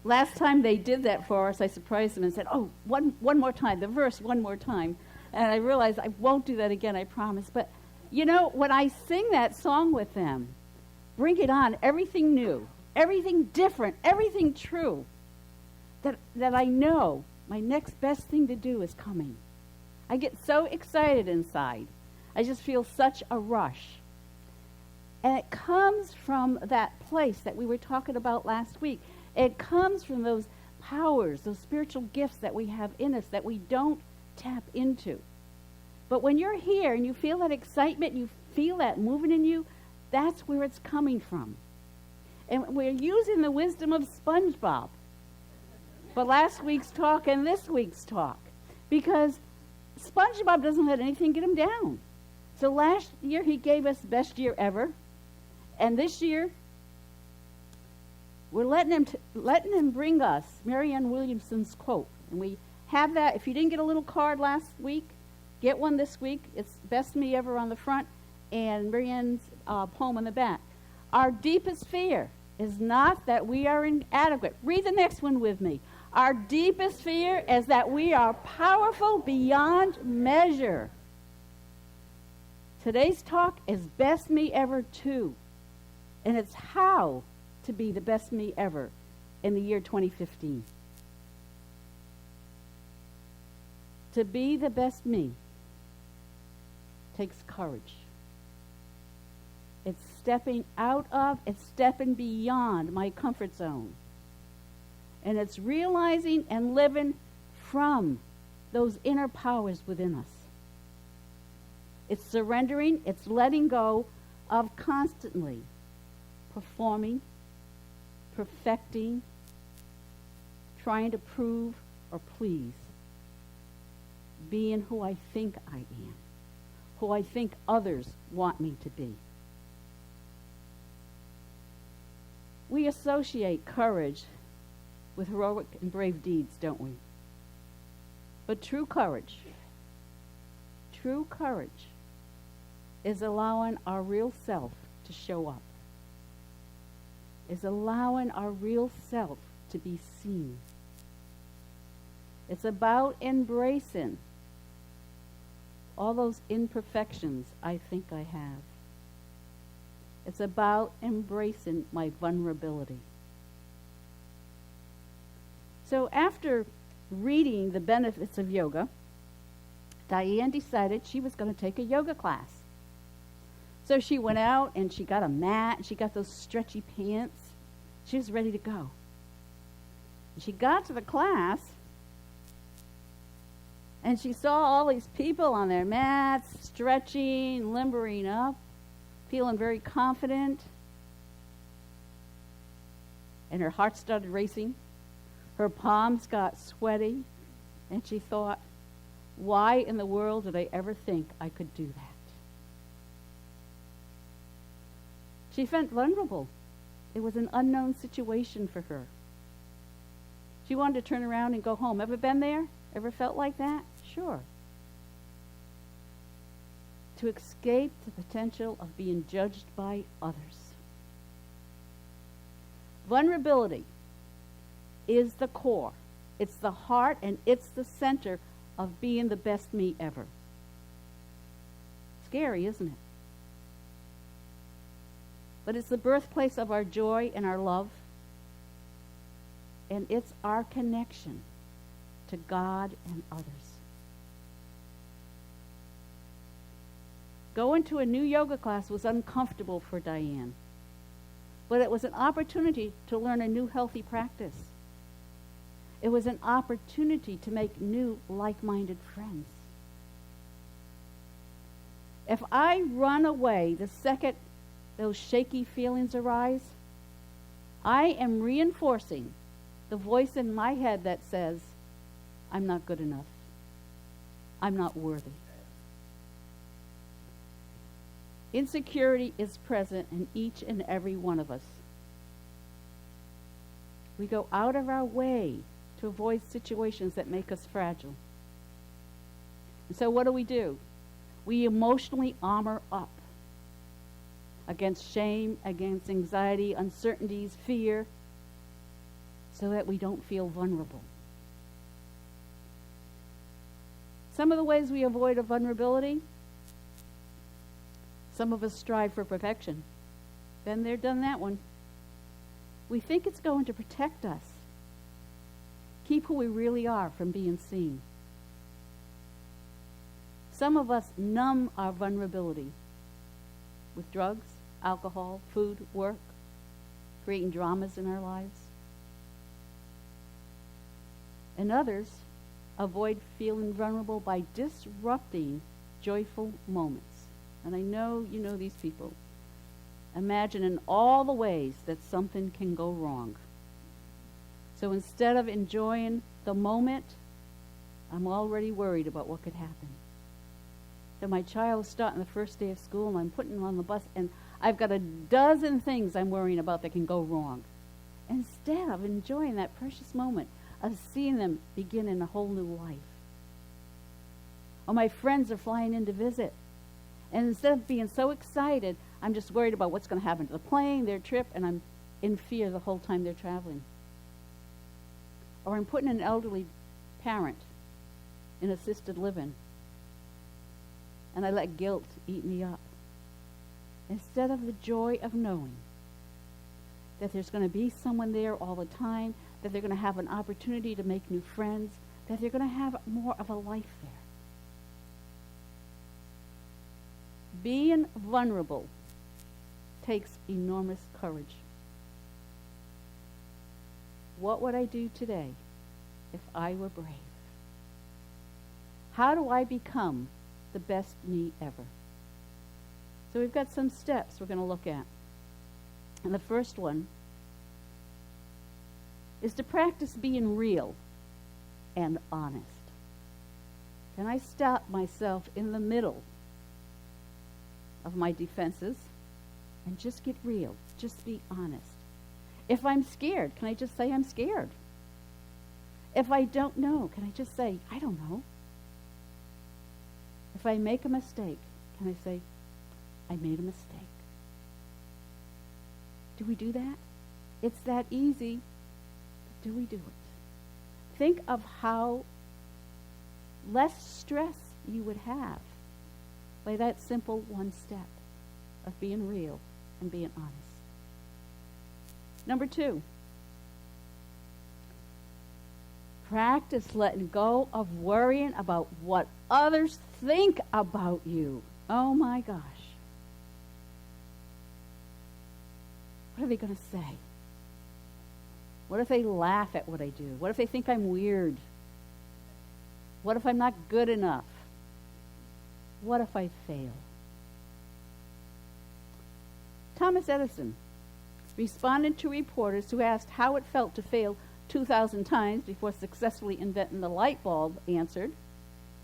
Last time they did that for us, I surprised them and said, oh, one more time, the verse one more time. And I realized I won't do that again, I promise. But, you know, when I sing that song with them, bring it on, everything new, everything different, everything true, that I know my next best thing to do is coming. I get so excited inside. I just feel such a rush. And it comes from that place that we were talking about last week. It comes from those powers, those spiritual gifts that we have in us that we don't tap into. But when you're here and you feel that excitement, you feel that moving in you, that's where it's coming from. And we're using the wisdom of SpongeBob for last week's talk and this week's talk, because SpongeBob doesn't let anything get him down. So last year he gave us best year ever, and this year we're letting him bring us Marianne Williamson's quote. And we have that. If you didn't get a little card last week, get one this week. It's Best Me Ever on the front and Marianne's poem on the back. Our deepest fear is not that we are inadequate. Read the next one with me. Our deepest fear is that we are powerful beyond measure. Today's talk is Best Me Ever 2. And it's how to be the best me ever in the year 2015. To be the best me takes courage. It's stepping out of, it's stepping beyond my comfort zone. And it's realizing and living from those inner powers within us. It's surrendering, it's letting go of constantly performing, perfecting, trying to prove or please, being who I think I am, who I think others want me to be. We associate courage with heroic and brave deeds, don't we? But true courage is allowing our real self to show up, is allowing our real self to be seen. It's about embracing all those imperfections I think I have. It's about embracing my vulnerability. So after reading the benefits of yoga, Diane decided she was going to take a yoga class. So she went out and she got a mat, and she got those stretchy pants. She was ready to go. She got to the class, and she saw all these people on their mats, stretching, limbering up, feeling very confident. And her heart started racing. Her palms got sweaty. And she thought, why in the world did I ever think I could do that? She felt vulnerable. It was an unknown situation for her. She wanted to turn around and go home. Ever been there? Ever felt like that? Sure. To escape the potential of being judged by others. Vulnerability is the core. It's the heart and it's the center of being the best me ever. Scary, isn't it? But it's the birthplace of our joy and our love. And it's our connection to God and others. Going to a new yoga class was uncomfortable for Diane. But it was an opportunity to learn a new healthy practice. It was an opportunity to make new like-minded friends. If I run away the second those shaky feelings arise, I am reinforcing the voice in my head that says, I'm not good enough. I'm not worthy. Insecurity is present in each and every one of us. We go out of our way to avoid situations that make us fragile. And so what do? We emotionally armor up against shame, against anxiety, uncertainties, fear, so that we don't feel vulnerable. Some of the ways we avoid a vulnerability, some of us strive for perfection. Been there, done that one. We think it's going to protect us, keep who we really are from being seen. Some of us numb our vulnerability with drugs, alcohol, food, work, creating dramas in our lives. And others avoid feeling vulnerable by disrupting joyful moments. And I know you know these people. Imagine in all the ways that something can go wrong. So instead of enjoying the moment, I'm already worried about what could happen. So my child is starting the first day of school, and I'm putting him on the bus, and I've got a dozen things I'm worrying about that can go wrong. Instead of enjoying that precious moment of seeing them begin in a whole new life. Or my friends are flying in to visit. And instead of being so excited, I'm just worried about what's going to happen to the plane, their trip, and I'm in fear the whole time they're traveling. Or I'm putting an elderly parent in assisted living, and I let guilt eat me up. Instead of the joy of knowing that there's going to be someone there all the time, that they're going to have an opportunity to make new friends, that they're going to have more of a life there. Being vulnerable takes enormous courage. What would I do today if I were brave? How do I become the best me ever? So we've got some steps we're going to look at. And the first one is to practice being real and honest. Can I stop myself in the middle of my defenses and just get real, just be honest? If I'm scared, can I just say I'm scared? If I don't know, can I just say, I don't know? If I make a mistake, can I say, I made a mistake? Do we do that? It's that easy, but do we do it? Think of how less stress you would have by that simple one step of being real and being honest. Number 2, practice letting go of worrying about what others think about you. Oh my gosh. What are they going to say? What if they laugh at what I do? What if they think I'm weird? What if I'm not good enough? What if I fail? Thomas Edison responded to reporters who asked how it felt to fail 2,000 times before successfully inventing the light bulb, answered,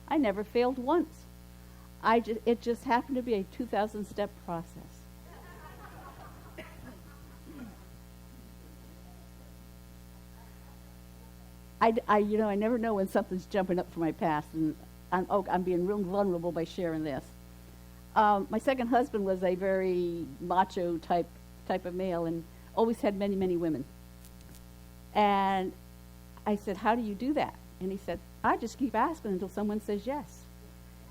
I never failed once. It just happened to be a 2,000-step process. I never know when something's jumping up from my past, and I'm being real vulnerable by sharing this. My second husband was a very macho type of male and always had many, many women. And I said, how do you do that? And he said, I just keep asking until someone says yes.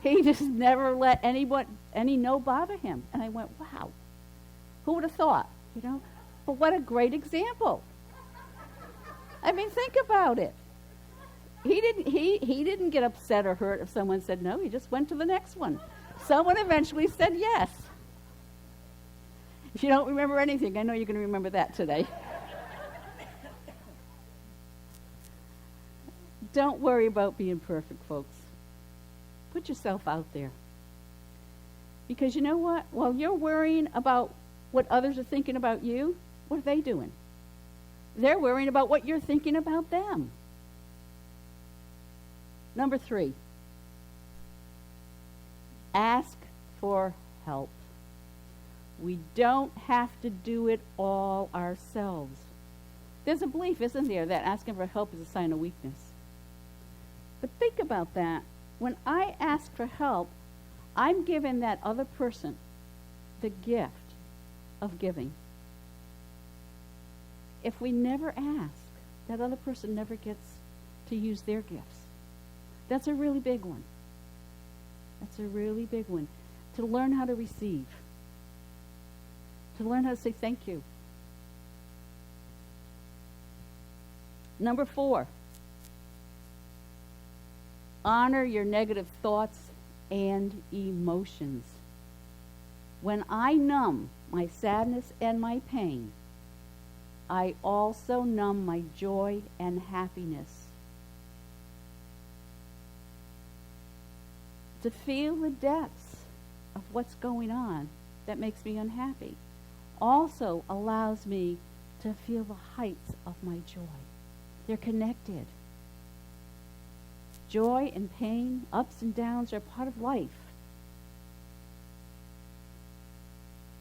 He just never let any no bother him. And I went, wow, who would have thought? But what a great example. I mean, think about it. He didn't get upset or hurt if someone said no. He just went to the next one. Someone eventually said yes. If you don't remember anything, I know you're going to remember that today. Don't worry about being perfect, folks. Put yourself out there. Because you know what? While you're worrying about what others are thinking about you, what are they doing? They're worrying about what you're thinking about them. Number 3, ask for help. We don't have to do it all ourselves. There's a belief, isn't there, that asking for help is a sign of weakness. But think about that. When I ask for help, I'm giving that other person the gift of giving. If we never ask, that other person never gets to use their gifts. That's a really big one. That's a really big one. To learn how to receive. To learn how to say thank you. Number 4. Honor your negative thoughts and emotions. When I numb my sadness and my pain, I also numb my joy and happiness. To feel the depths of what's going on that makes me unhappy also allows me to feel the heights of my joy. They're connected. Joy and pain, ups and downs are part of life.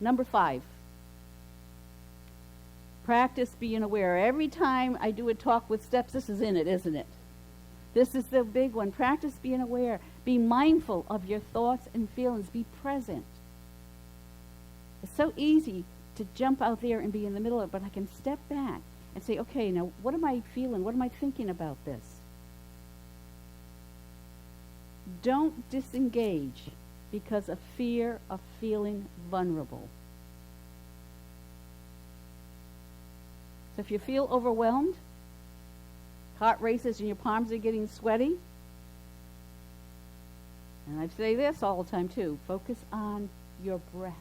Number 5. Practice being aware. Every time I do a talk with steps, this is in it, isn't it? This is the big one. Practice being aware. Be mindful of your thoughts and feelings. Be present. It's so easy to jump out there and be in the middle of it, but I can step back and say, okay, now what am I feeling? What am I thinking about this? Don't disengage because of fear of feeling vulnerable. So if you feel overwhelmed, heart races and your palms are getting sweaty, and I say this all the time too, focus on your breath.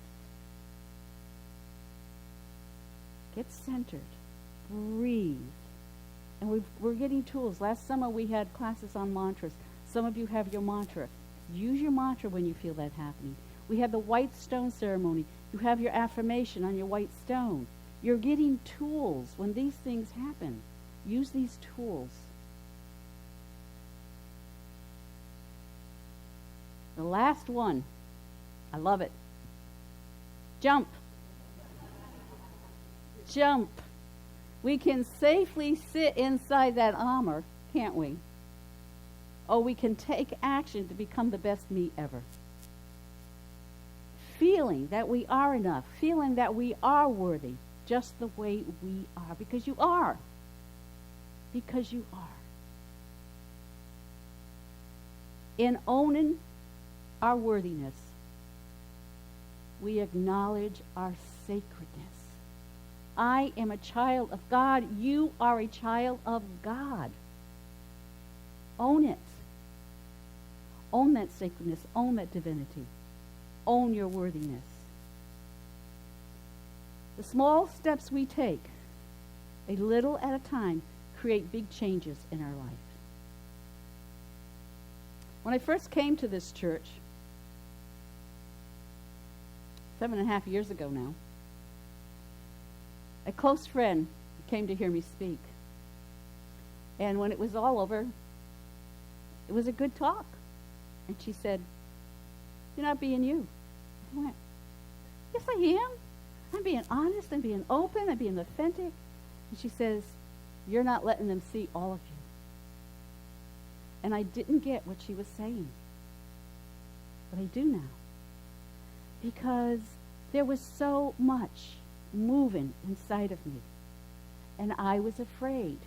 Get centered. Breathe. And we're getting tools. Last summer we had classes on mantras. Some of you have your mantra. Use your mantra when you feel that happening. We had the white stone ceremony. You have your affirmation on your white stone. You're getting tools when these things happen. Use these tools. The last one. I love it. Jump. Jump. We can safely sit inside that armor, can't we? Or we can take action to become the best me ever. Feeling that we are enough. Feeling that we are worthy just the way we are. Because you are. Because you are. In owning our worthiness, we acknowledge our sacredness. I am a child of God. You are a child of God. Own it. Own that sacredness. Own that divinity. Own your worthiness. The small steps we take, a little at a time, create big changes in our life. When I first came to this church, 7.5 years ago now, a close friend came to hear me speak. And when it was all over, it was a good talk. And she said, "You're not being you." I went, "Yes, I am. I'm being honest. I'm being open. I'm being authentic." And she says, "You're not letting them see all of you." And I didn't get what she was saying. But I do now. Because there was so much moving inside of me. And I was afraid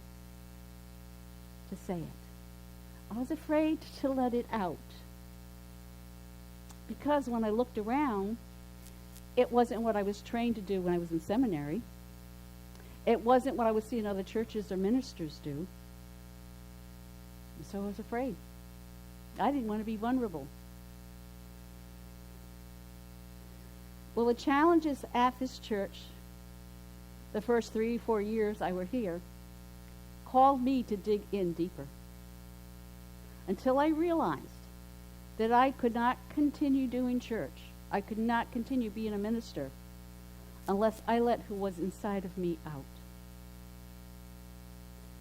to say it. I was afraid to let it out. Because when I looked around, it wasn't what I was trained to do when I was in seminary. It wasn't what I was seeing other churches or ministers do. And so I was afraid. I didn't want to be vulnerable. Well, the challenges at this church, the first 3-4 years I were here, called me to dig in deeper. Until I realized that I could not continue doing church. I could not continue being a minister unless I let who was inside of me out.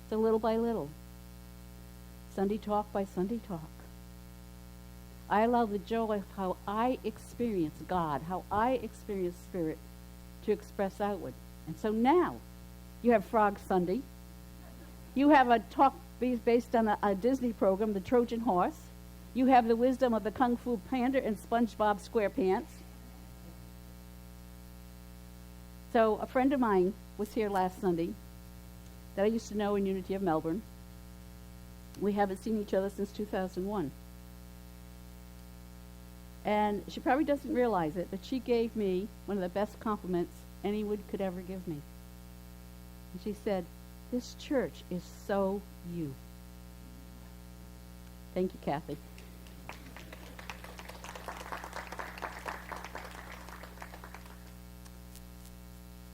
So little by little, Sunday talk by Sunday talk, I allow the joy of how I experience God, how I experience Spirit to express outward. And so now, you have Frog Sunday. You have a talk based on a Disney program, The Trojan Horse. You have the wisdom of the Kung Fu Panda and SpongeBob SquarePants. So a friend of mine was here last Sunday, that I used to know in Unity of Melbourne. We haven't seen each other since 2001. And she probably doesn't realize it, but she gave me one of the best compliments anyone could ever give me. And she said, "This church is so you." Thank you, Kathy.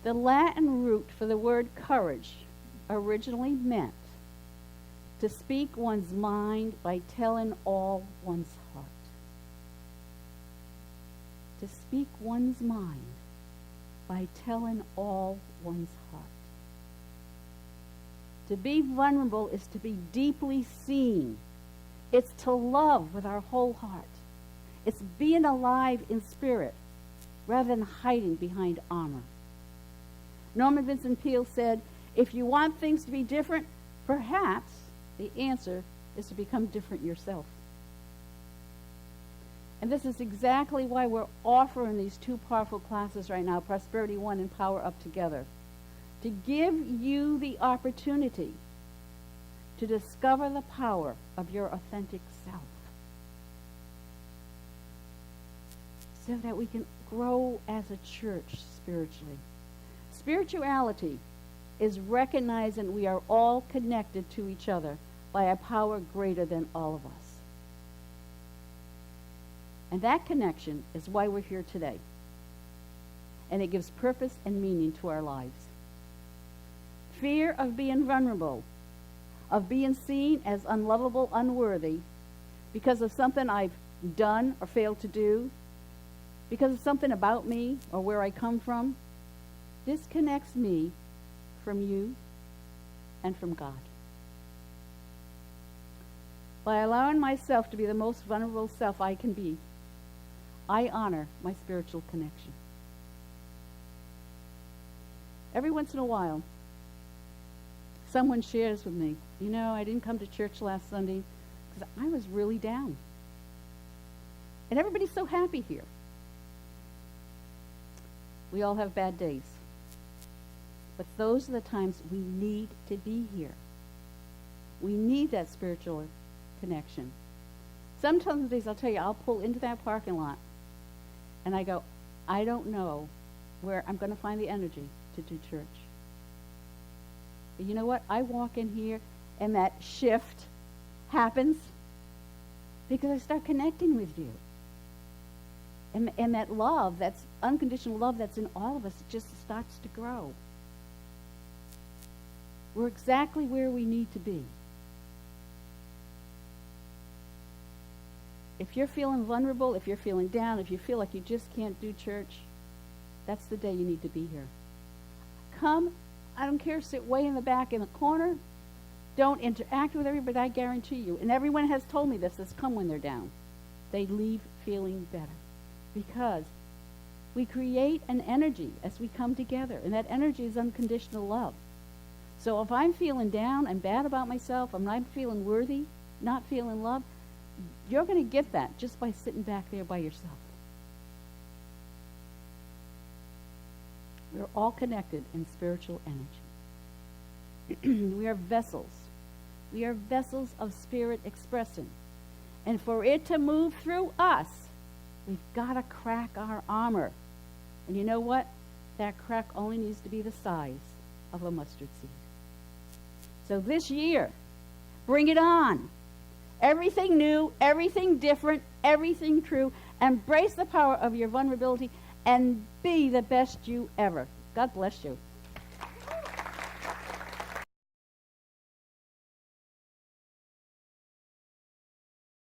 The Latin root for the word courage originally meant to speak one's mind by telling all one's heart. To speak one's mind by telling all one's heart. To be vulnerable is to be deeply seen. It's to love with our whole heart. It's being alive in spirit rather than hiding behind armor. Norman Vincent Peale said, if you want things to be different, perhaps the answer is to become different yourself. And this is exactly why we're offering these two powerful classes right now, Prosperity One and Power Up Together, to give you the opportunity to discover the power of your authentic self so that we can grow as a church spiritually. Spirituality is recognizing we are all connected to each other by a power greater than all of us. And that connection is why we're here today. And it gives purpose and meaning to our lives. Fear of being vulnerable, of being seen as unlovable, unworthy, because of something I've done or failed to do, because of something about me or where I come from, disconnects me from you and from God. By allowing myself to be the most vulnerable self I can be, I honor my spiritual connection. Every once in a while, someone shares with me, you know, I didn't come to church last Sunday because I was really down. And everybody's so happy here. We all have bad days. But those are the times we need to be here. We need that spiritual connection. Sometimes I'll tell you, I'll pull into that parking lot and I go, I don't know where I'm going to find the energy to do church. But you know what? I walk in here and that shift happens because I start connecting with you. And that love, that's unconditional love that's in all of us, just starts to grow. We're exactly where we need to be. If you're feeling vulnerable, if you're feeling down, if you feel like you just can't do church, that's the day you need to be here. Come, I don't care, sit way in the back in the corner. Don't interact with everybody, I guarantee you. And everyone has told me this, has come when they're down. They leave feeling better. Because we create an energy as we come together. And that energy is unconditional love. So if I'm feeling down, I'm bad about myself, I'm not feeling worthy, not feeling love, you're going to get that just by sitting back there by yourself. We're all connected in spiritual energy. We are vessels. We are vessels of spirit expressing. And for it to move through us, we've got to crack our armor. And you know what? That crack only needs to be the size of a mustard seed. So this year, bring it on. Everything new, everything different, everything true. Embrace the power of your vulnerability and be the best you ever. God bless you.